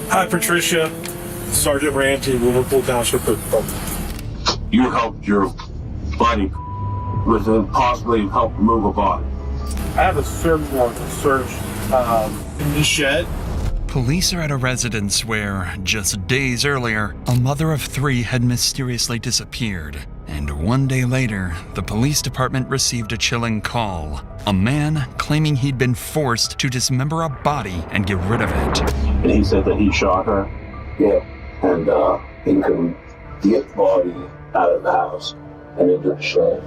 Hi, Patricia. Sergeant Randy, Liverpool Township. You helped your buddy with possibly help move a body. I have a search warrant to search in the shed. Police are at a residence where, just days earlier, a mother of 3 had mysteriously disappeared. And one day later, the police department received a chilling call. A man claiming he'd been forced to dismember a body and get rid of it. And he said that he shot her. Yeah, and he couldn't get the body out of the house and into the shed.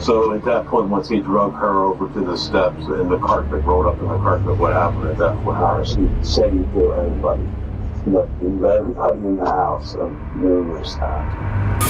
So at that point, once he drug her over to the steps and the carpet rolled up in the carpet, what happened at that point? He said he killed everybody. Look, he let everybody in the house numerous times.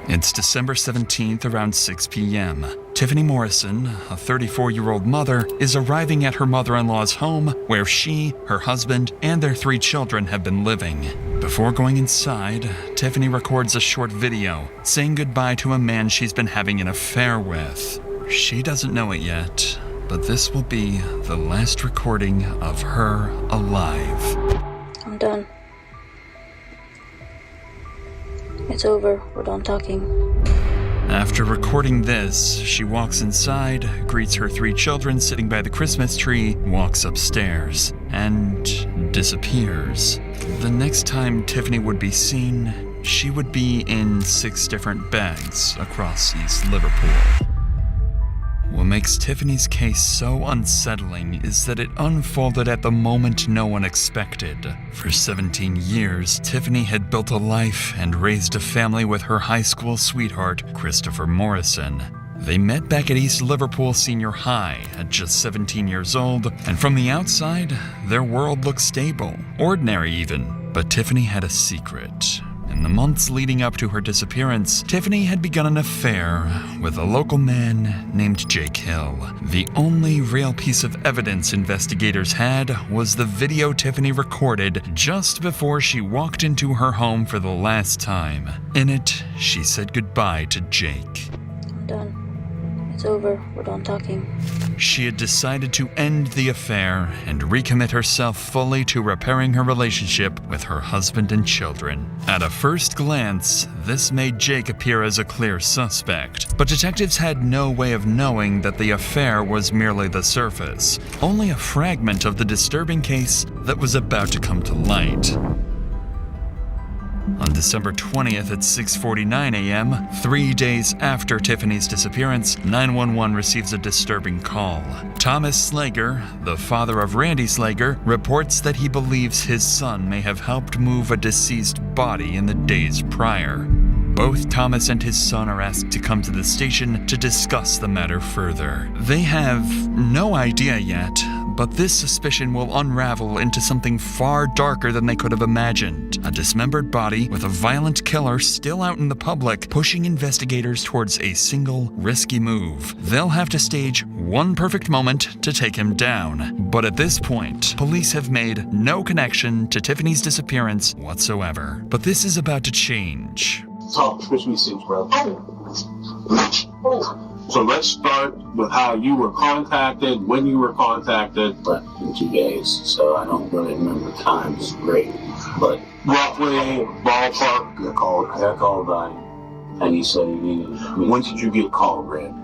It's December 17th around 6 p.m. Tiffany Morrison, a 34-year-old mother, is arriving at her mother-in-law's home where she, her husband, and their 3 children have been living. Before going inside, Tiffany records a short video saying goodbye to a man she's been having an affair with. She doesn't know it yet, but this will be the last recording of her alive. I'm done. It's over. We're done talking. After recording this, she walks inside, greets her 3 children sitting by the Christmas tree, walks upstairs, and disappears. The next time Tiffany would be seen, she would be in 6 different beds across East Liverpool. What makes Tiffany's case so unsettling is that it unfolded at the moment no one expected. For 17 years, Tiffany had built a life and raised a family with her high school sweetheart, Christopher Morrison. They met back at East Liverpool Senior High at just 17 years old, and from the outside, their world looked stable, ordinary even. But Tiffany had a secret. In the months leading up to her disappearance, Tiffany had begun an affair with a local man named Jake Hill. The only real piece of evidence investigators had was the video Tiffany recorded just before she walked into her home for the last time. In it, she said goodbye to Jake. I'm done. It's over. We're done talking. She had decided to end the affair and recommit herself fully to repairing her relationship with her husband and children. At a first glance, this made Jake appear as a clear suspect, but detectives had no way of knowing that the affair was merely the surface, only a fragment of the disturbing case that was about to come to light. On December 20th at 6:49 a.m., 3 days after Tiffany's disappearance, 911 receives a disturbing call. Thomas Slager, the father of Randy Slager, reports that he believes his son may have helped move a deceased body in the days prior. Both Thomas and his son are asked to come to the station to discuss the matter further. They have no idea yet, but this suspicion will unravel into something far darker than they could have imagined. A dismembered body with a violent killer still out in the public, pushing investigators towards a single, risky move. They'll have to stage one perfect moment to take him down. But at this point, police have made no connection to Tiffany's disappearance whatsoever. But this is about to change. Talk Christmas seems bro. So let's start with how you were contacted, when you were contacted. But in 2 days, so I don't really remember times great. But Roughly, ballpark. I called and he said he needed me. When did you get called, Rand?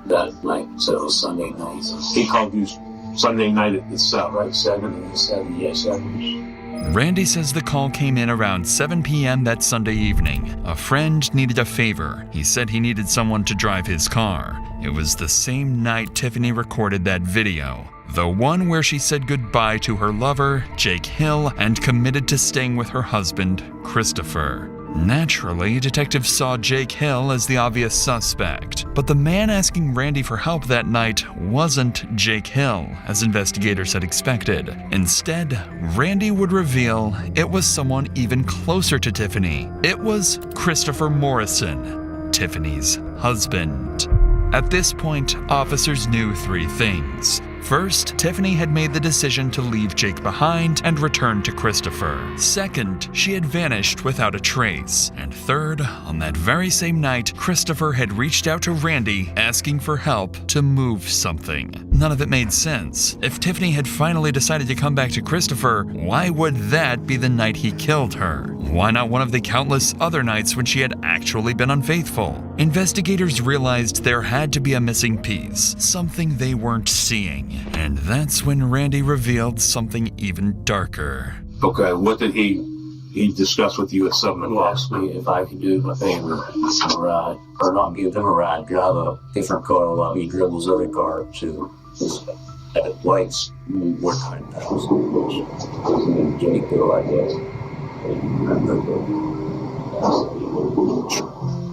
That night, so it was Sunday night. He called you Sunday night itself, right? 7. Randy says the call came in around 7 p.m. that Sunday evening. A friend needed a favor. He said he needed someone to drive his car. It was the same night Tiffany recorded that video. The one where she said goodbye to her lover, Jake Hill, and committed to staying with her husband, Christopher. Naturally, detectives saw Jake Hill as the obvious suspect, but the man asking Randy for help that night wasn't Jake Hill, as investigators had expected. Instead, Randy would reveal it was someone even closer to Tiffany. It was Christopher Morrison, Tiffany's husband. At this point, officers knew 3 things. First, Tiffany had made the decision to leave Jake behind and return to Christopher. Second, she had vanished without a trace. And third, on that very same night, Christopher had reached out to Randy asking for help to move something. None of it made sense. If Tiffany had finally decided to come back to Christopher, why would that be the night he killed her? Why not one of the countless other nights when she had actually been unfaithful? Investigators realized there had to be a missing piece, something they weren't seeing. And that's when Randy revealed something even darker. Okay, what did he discuss with you at 7 He o'clock? asked me if I could do him a favor, a ride, or not give them a ride, drive a different car while he dribbles other car to his lights. What kind of house? Jimmy Bill, I guess.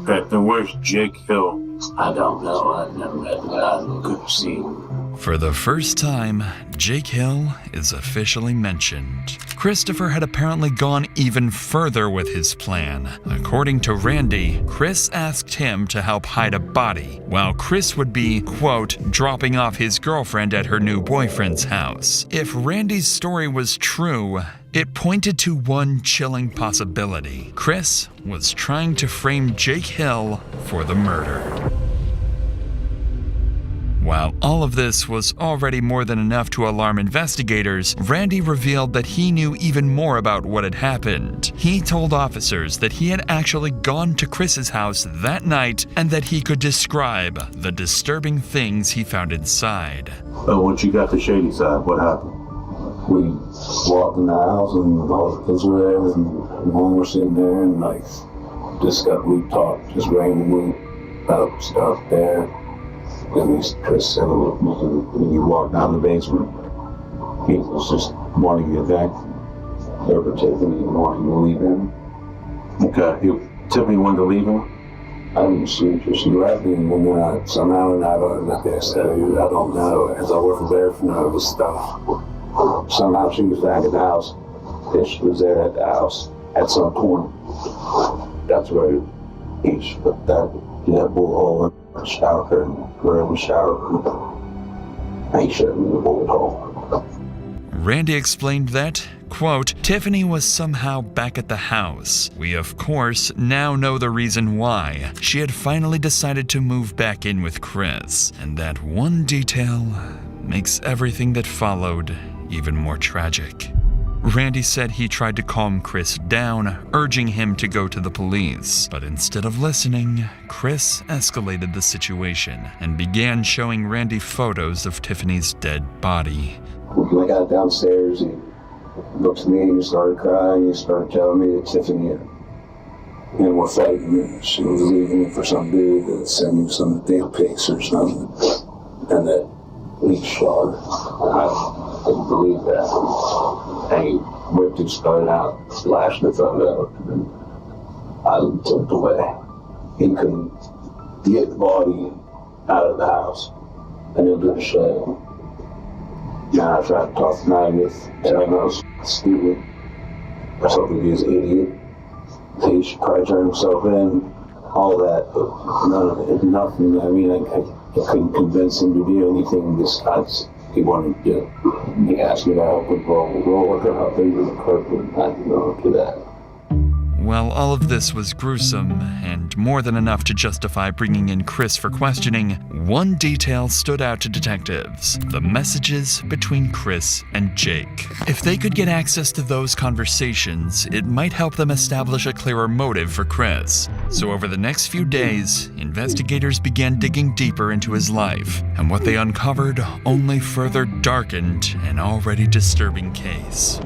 Okay, then where's Jake Hill? I don't know. I've never met the guy. Couldn't see him. For the first time, Jake Hill is officially mentioned. Christopher had apparently gone even further with his plan. According to Randy, Chris asked him to help hide a body, while Chris would be, quote, dropping off his girlfriend at her new boyfriend's house. If Randy's story was true, it pointed to one chilling possibility. Chris was trying to frame Jake Hill for the murder. While all of this was already more than enough to alarm investigators, Randy revealed that he knew even more about what had happened. He told officers that he had actually gone to Chris's house that night and that he could describe the disturbing things he found inside. Oh, once you got to Shady Side, what happened? We walked in the house and all the kids were there and mom were sitting there and we talked just randomly about stuff there. And Chris said, when you walk down the basement, he was just wanting to get back. They were Tiffany wanting to leave him. Okay, Tiffany wanted to leave him? I didn't see her. She left me and then somehow I don't know. As I wasn't there for none of this stuff. Somehow she was back at the house. And she was there at the house at some point. That's where he put that bullhole in. Shower curtain, where we shower. I shouldn't have been hole. Randy explained that, quote, Tiffany was somehow back at the house. We, of course, now know the reason why. She had finally decided to move back in with Chris, and that one detail makes everything that followed even more tragic. Randy said he tried to calm Chris down, urging him to go to the police. But instead of listening, Chris escalated the situation and began showing Randy photos of Tiffany's dead body. When I got downstairs, he looked at me and he started crying. He started telling me that Tiffany and we're fighting. She was leaving for some dude that sent him some damn pics or something. And that he shot her. I couldn't believe that. And he whipped his gun out, slashed the thumb out, and I took it away. He couldn't get the body out of the house and into the shed. And I tried to talk him out of it, telling him I was stupid. I thought he was an idiot. He should probably turn himself in, all that, but none of it, nothing. I mean, I couldn't convince him to do anything besides he wanted to. He asked me to help with roll her up into the carpet. I didn't know to that. Well, all of this was gruesome, and more than enough to justify bringing in Chris for questioning. One detail stood out to detectives: the messages between Chris and Jake. If they could get access to those conversations, it might help them establish a clearer motive for Chris. So over the next few days, investigators began digging deeper into his life, and what they uncovered only further darkened an already disturbing case.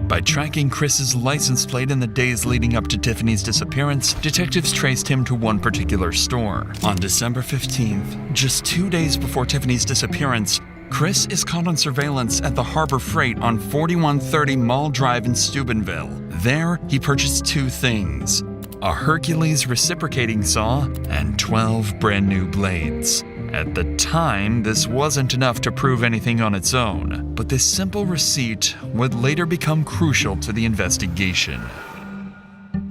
By tracking Chris's license plate in the days leading up to Tiffany's disappearance, detectives traced him to one particular store. On December 15th, just 2 days before Tiffany's disappearance, Chris is caught on surveillance at the Harbor Freight on 4130 Mall Drive in Steubenville. There, he purchased 2 things: a Hercules reciprocating saw and 12 brand new blades. At the time, this wasn't enough to prove anything on its own, but this simple receipt would later become crucial to the investigation.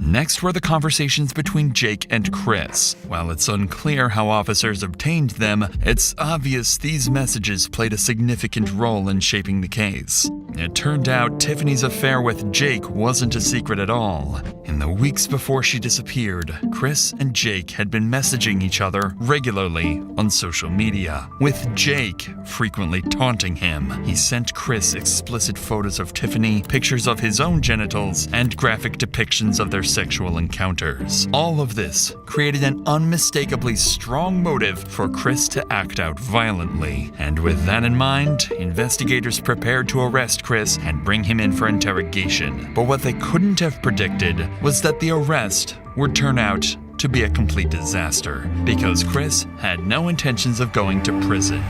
Next were the conversations between Jake and Chris. While it's unclear how officers obtained them, it's obvious these messages played a significant role in shaping the case. It turned out Tiffany's affair with Jake wasn't a secret at all. In the weeks before she disappeared, Chris and Jake had been messaging each other regularly on social media, with Jake frequently taunting him. He sent Chris explicit photos of Tiffany, pictures of his own genitals, and graphic depictions of their sexual encounters. All of this created an unmistakably strong motive for Chris to act out violently. And with that in mind, investigators prepared to arrest Chris and bring him in for interrogation. But what they couldn't have predicted was that the arrest would turn out to be a complete disaster, because Chris had no intentions of going to prison.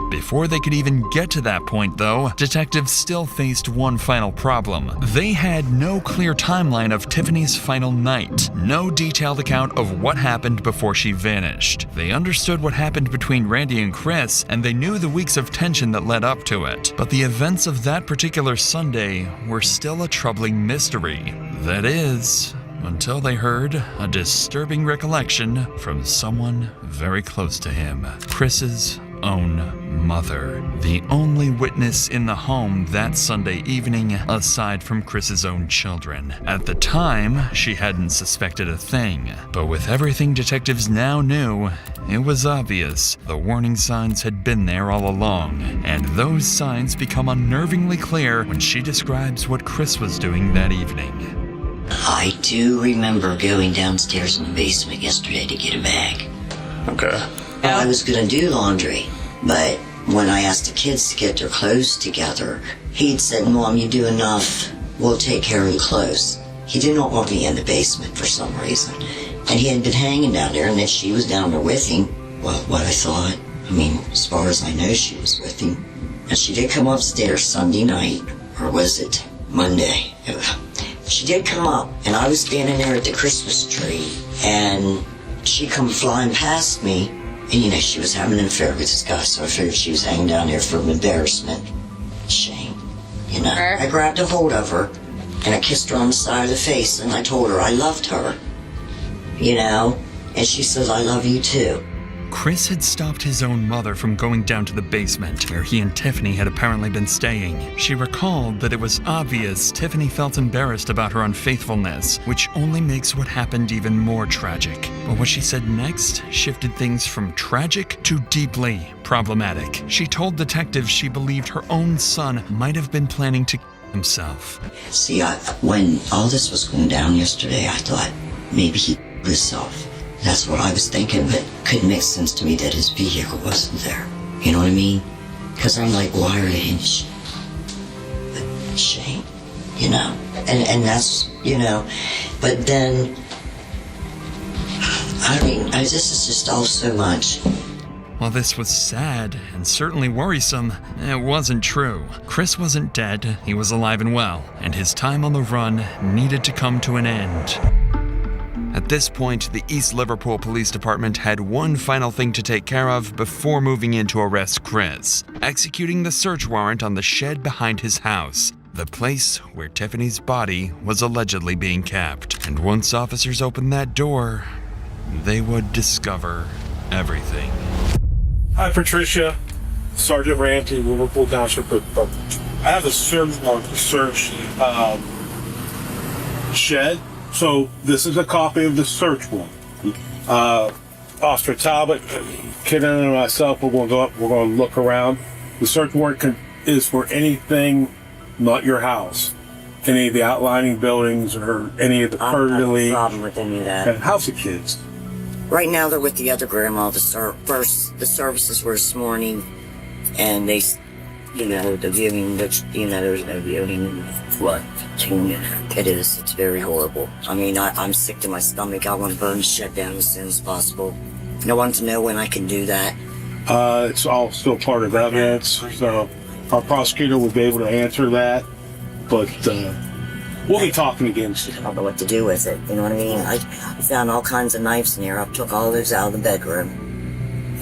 Before they could even get to that point, though, detectives still faced one final problem. They had no clear timeline of Tiffany's final night, no detailed account of what happened before she vanished. They understood what happened between Randy and Chris, and they knew the weeks of tension that led up to it. But the events of that particular Sunday were still a troubling mystery. That is, until they heard a disturbing recollection from someone very close to him. Chris's own mother, the only witness in the home that Sunday evening aside from Chris's own children. At the time, she hadn't suspected a thing, but with everything detectives now knew, it was obvious the warning signs had been there all along, and those signs become unnervingly clear when she describes what Chris was doing that evening. I do remember going downstairs in the basement yesterday to get a bag. Okay. I was gonna do laundry, but when I asked the kids to get their clothes together, he'd said, "Mom, you do enough. We'll take care of the clothes." He did not want me in the basement for some reason. And he had been hanging down there, and that she was down there with him. Well, what I thought, I mean, as far as I know, she was with him. And she did come upstairs Sunday night, or was it Monday? She did come up, and I was standing there at the Christmas tree, and she come flying past me, and you know, she was having an affair with this guy, so I figured she was hanging down there from embarrassment. Shame. You know, I grabbed a hold of her, and I kissed her on the side of the face, and I told her I loved her. You know, and she says, "I love you too." Chris had stopped his own mother from going down to the basement, where he and Tiffany had apparently been staying. She recalled that it was obvious Tiffany felt embarrassed about her unfaithfulness, which only makes what happened even more tragic. But what she said next shifted things from tragic to deeply problematic. She told detectives she believed her own son might have been planning to kill himself. See, when all this was going down yesterday, I thought maybe he killed himself. That's what I was thinking, but it couldn't make sense to me that his vehicle wasn't there. You know what I mean? Because I'm like, why are they in shame? You know? And that's, you know, but then, I mean, this is just all so much. While this was sad and certainly worrisome, it wasn't true. Chris wasn't dead, he was alive and well, and his time on the run needed to come to an end. At this point, the East Liverpool Police Department had one final thing to take care of before moving in to arrest Chris, executing the search warrant on the shed behind his house, the place where Tiffany's body was allegedly being kept. And once officers opened that door, they would discover everything. Hi, Patricia. Sergeant Ranty, Liverpool Township. I have a search warrant to search shed. So this is a copy of the search warrant. Officer Talbot, Kenan, and myself, we're going to go up. We're going to look around. The search warrant is for anything not your house, any of the outlining buildings or any of the permanently. No problem with any of that. And house of kids. Right now they're with the other grandma. The services were this morning, and they, you know, the viewing, you know, there's no viewing. What? It is. It's very horrible. I mean, I'm sick to my stomach. I want to burn the shed down as soon as possible. I want to know when I can do that. It's all still part of evidence, so our prosecutor would be able to answer that, but we'll be talking again soon. I don't know what to do with it. You know what I mean? I found all kinds of knives in here. I took all those out of the bedroom,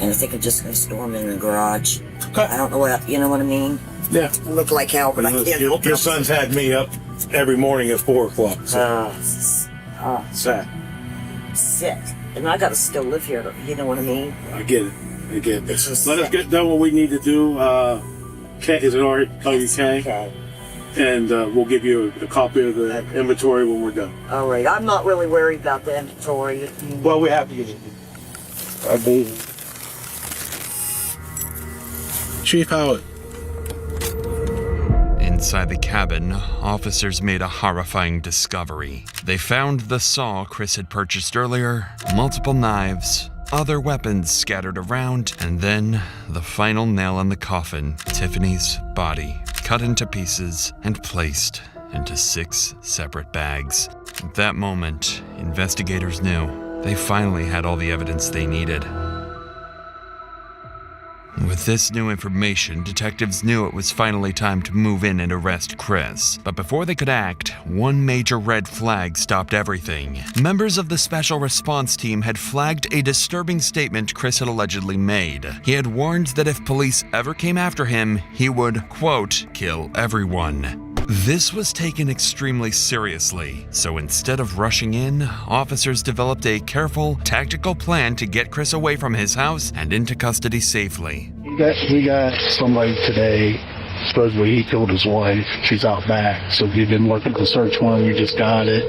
and I think I'm just going to store them in the garage. Okay. I don't know what, you know what I mean? Yeah. I look like hell, but I can't. Your son's had me up every morning at 4 o'clock. So. Sad. Sick. And I gotta still live here, you know what I mean? I get it. I get it. It's just Let us sick. get done what we need to do. Is it alright? Oh, you can? Okay. And we'll give you a copy of the inventory when we're done. All right. I'm not really worried about the inventory. Well, we have to get it. Chief Howard. Inside the cabin, officers made a horrifying discovery. They found the saw Chris had purchased earlier, multiple knives, other weapons scattered around, and then the final nail in the coffin, Tiffany's body, cut into pieces and placed into 6 separate bags. At that moment, investigators knew they finally had all the evidence they needed. With this new information, detectives knew it was finally time to move in and arrest Chris. But before they could act, one major red flag stopped everything. Members of the Special Response Team had flagged a disturbing statement Chris had allegedly made. He had warned that if police ever came after him, he would, quote, kill everyone. This was taken extremely seriously, so instead of rushing in, officers developed a careful, tactical plan to get Chris away from his house and into custody safely. We got somebody today, supposedly he killed his wife. She's out back, so we've been working the search warrant. We just got it.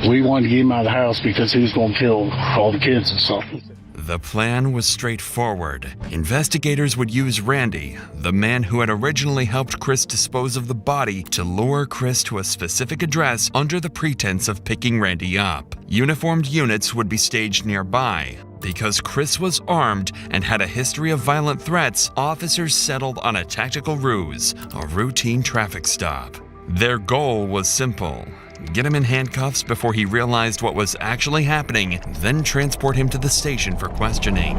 We wanted to get him out of the house because he was going to kill all the kids and stuff. The plan was straightforward. Investigators would use Randy, the man who had originally helped Chris dispose of the body, to lure Chris to a specific address under the pretense of picking Randy up. Uniformed units would be staged nearby. Because Chris was armed and had a history of violent threats, officers settled on a tactical ruse, a routine traffic stop. Their goal was simple: get him in handcuffs before he realized what was actually happening, then transport him to the station for questioning.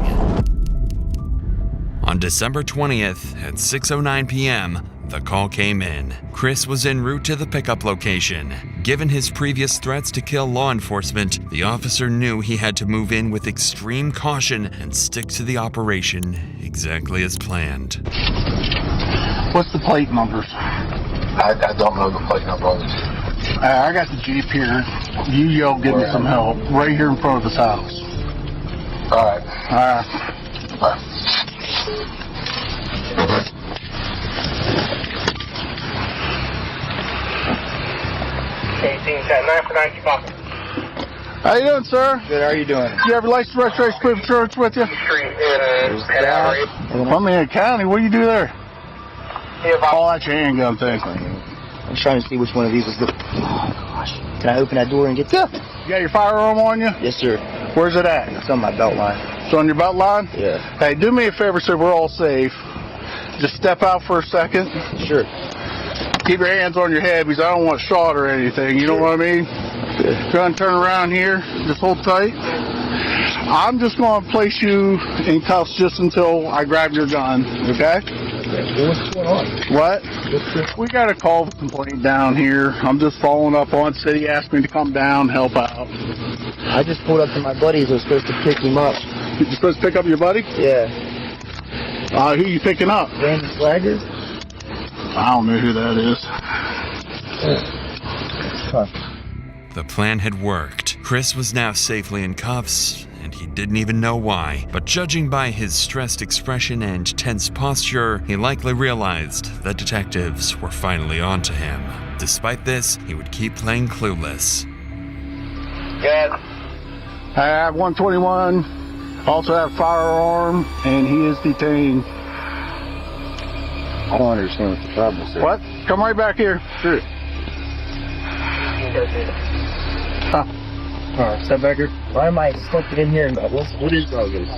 On December 20th at 6:09 p.m., the call came in. Chris was en route to the pickup location. Given his previous threats to kill law enforcement, the officer knew he had to move in with extreme caution and stick to the operation exactly as planned. What's the plate numbers? I don't know the plate number on this. I got the Jeep here. You yell, give me some help. Right here in front of his house. All right. All right. How you doing, sir? Good, how are you doing? Do you have your license, registration, proof of insurance with you? I'm in county. What do you do there? Oh, that's your handgun thing. I'm trying to see which one of these is good. Oh, gosh. Can I open that door and get to it? You got your firearm on you? Yes, sir. Where's it at? It's on my belt line. It's on your belt line? Yeah. Hey, do me a favor so we're all safe. Just step out for a second. Sure. Keep your hands on your head because I don't want shot or anything. You know what I mean? Good. Go and turn around here. Just hold tight. I'm just going to place you in cuffs just until I grab your gun, okay? What's going on? What? We got a call complaint down here. I'm just following up on it. City asked me to come down, help out. I just pulled up to my buddies. I was supposed to pick him up. You supposed to pick up your buddy? Yeah. Who you picking up? Randy Swagger? I don't know who that is. Huh. The plan had worked. Chris was now safely in cuffs, and he didn't even know why. But judging by his stressed expression and tense posture, he likely realized that detectives were finally onto him. Despite this, he would keep playing clueless. Good. I have 121. Also have firearm, and he is detained. I don't understand what the problem is, sir. What? Come right back here. Sure. Huh. Alright, step back here. Why am I stuck in here? What is wrong with it?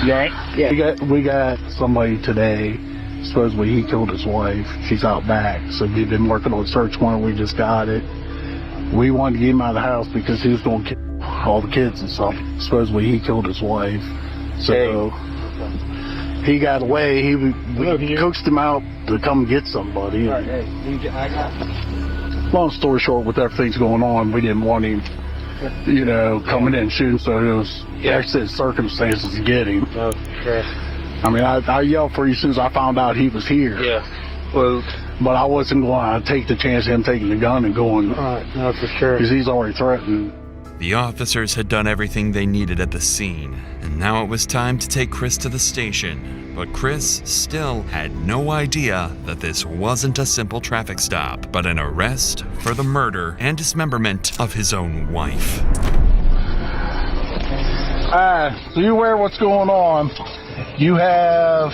You all right? Yeah. We got somebody today. Supposedly he killed his wife. She's out back. So we've been working on a search warrant. We just got it. We wanted to get him out of the house because he was going to kill all the kids and stuff. Supposedly he killed his wife. So he got away. We coaxed him out to come get somebody. Long story short, with everything's going on, we didn't want him, coming in and shooting. So it was accident circumstances to get him. Okay. I mean, I yelled for you as soon as I found out he was here. Yeah. Well, But I wasn't going to take the chance of him taking the gun and going, No, for sure. because he's already threatened. The officers had done everything they needed at the scene, and now it was time to take Chris to the station. But Chris still had no idea that this wasn't a simple traffic stop, but an arrest for the murder and dismemberment of his own wife. So you aware of what's going on? You have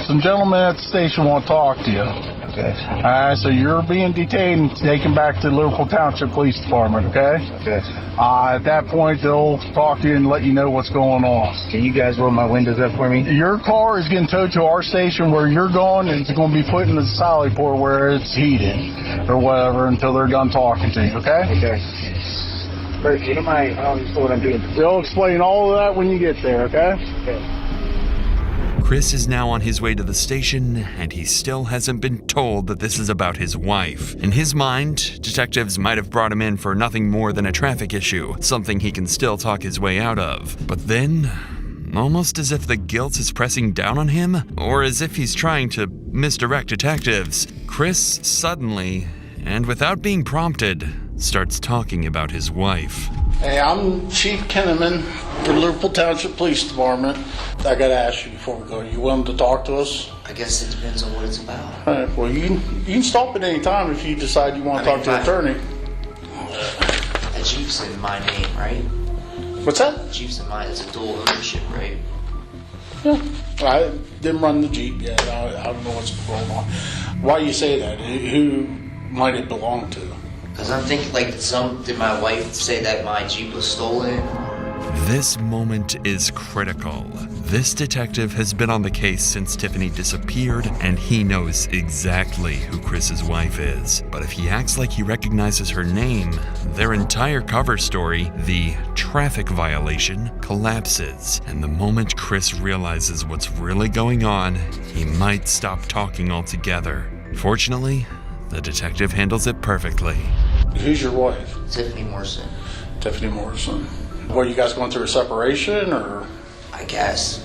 some gentlemen at the station want to talk to you. Okay. So you're being detained and taken back to the Liverpool Township Police Department, okay? Okay. At that point, they'll talk to you and let you know what's going on. Can you guys roll my windows up for me? Your car is getting towed to our station where you're going, and it's going to be put in the Sally port where it's heated or whatever until they're done talking to you, okay? Okay. First, you don't mind, I don't know what I'm doing. They'll explain all of that when you get there, okay? Okay. Chris is now on his way to the station, and he still hasn't been told that this is about his wife. In his mind, detectives might have brought him in for nothing more than a traffic issue, something he can still talk his way out of. But then, almost as if the guilt is pressing down on him, or as if he's trying to misdirect detectives, Chris suddenly, and without being prompted, starts talking about his wife. Hey, I'm Chief Kinnaman for Liverpool Township Police Department. I got to ask you before we go, you willing to talk to us? I guess it depends on what it's about. All right, well, you can stop at any time if you decide you want to talk to the attorney. A Jeep's in my name, right? What's that? Jeep's in mine. It's a dual ownership, right? Yeah, I didn't run the Jeep yet. I don't know what's going on. Why do you say that? Who might it belong to? Because I'm thinking, did my wife say that my Jeep was stolen? This moment is critical. This detective has been on the case since Tiffany disappeared, and he knows exactly who Chris's wife is. But if he acts like he recognizes her name, their entire cover story, the traffic violation, collapses. And the moment Chris realizes what's really going on, he might stop talking altogether. Fortunately, the detective handles it perfectly. Who's your wife? Tiffany Morrison. Tiffany Morrison. What, you guys going through a separation, or? I guess.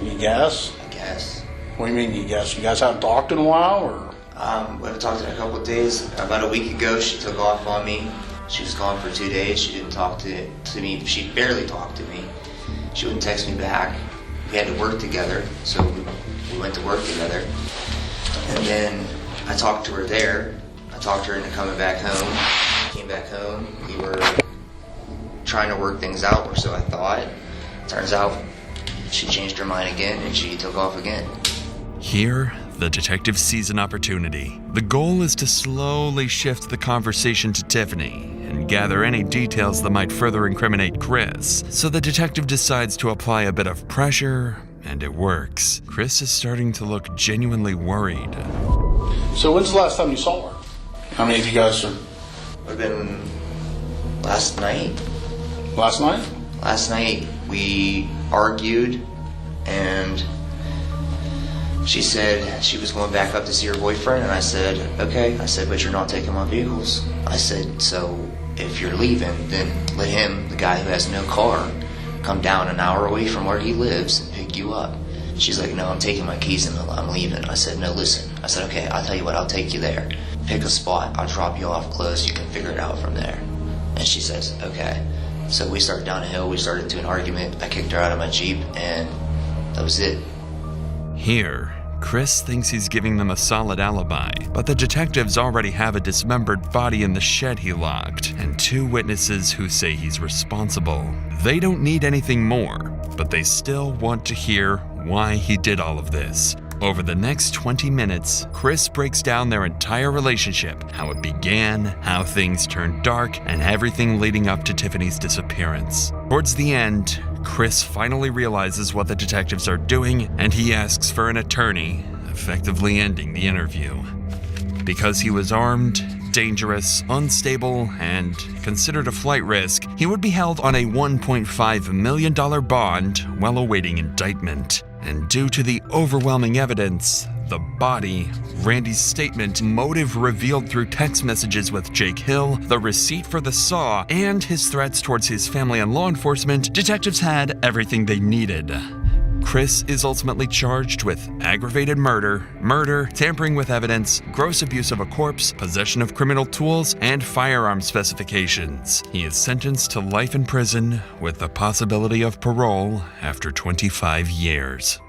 You guess? I guess. What do you mean you guess? You guys haven't talked in a while, or? We haven't talked in a couple of days. About a week ago, she took off on me. She was gone for 2 days. She didn't talk to me. She barely talked to me. She wouldn't text me back. We had to work together, so we went to work together. And then I talked to her there. I talked her into coming back home. Came back home. We were trying to work things out, or so I thought. Turns out she changed her mind again, and she took off again. Here, the detective sees an opportunity. The goal is to slowly shift the conversation to Tiffany and gather any details that might further incriminate Chris. So the detective decides to apply a bit of pressure, and it works. Chris is starting to look genuinely worried. So when's the last time you saw her? How many of you guys are? Would have been last night. Last night? Last night we argued, and she said she was going back up to see her boyfriend, and I said, okay. I said, but you're not taking my vehicles. I said, so if you're leaving, then let him, the guy who has no car, come down an hour away from where he lives and pick you up. She's like, no, I'm taking my keys and I'm leaving. I said, no, listen. I said, okay, I'll tell you what, I'll take you there. Pick a spot, I'll drop you off close, you can figure it out from there. And she says, okay. So we started down a hill, we started into an argument. I kicked her out of my Jeep, and that was it. Here, Chris thinks he's giving them a solid alibi, but the detectives already have a dismembered body in the shed he locked, and 2 witnesses who say he's responsible. They don't need anything more, but they still want to hear why he did all of this. Over the next 20 minutes, Chris breaks down their entire relationship, how it began, how things turned dark, and everything leading up to Tiffany's disappearance. Towards the end, Chris finally realizes what the detectives are doing, and he asks for an attorney, effectively ending the interview. Because he was armed, dangerous, unstable, and considered a flight risk, he would be held on a $1.5 million bond while awaiting indictment. And due to the overwhelming evidence, the body, Randy's statement, motive revealed through text messages with Jake Hill, the receipt for the saw, and his threats towards his family and law enforcement, detectives had everything they needed. Chris is ultimately charged with aggravated murder, murder, tampering with evidence, gross abuse of a corpse, possession of criminal tools, and firearm specifications. He is sentenced to life in prison with the possibility of parole after 25 years.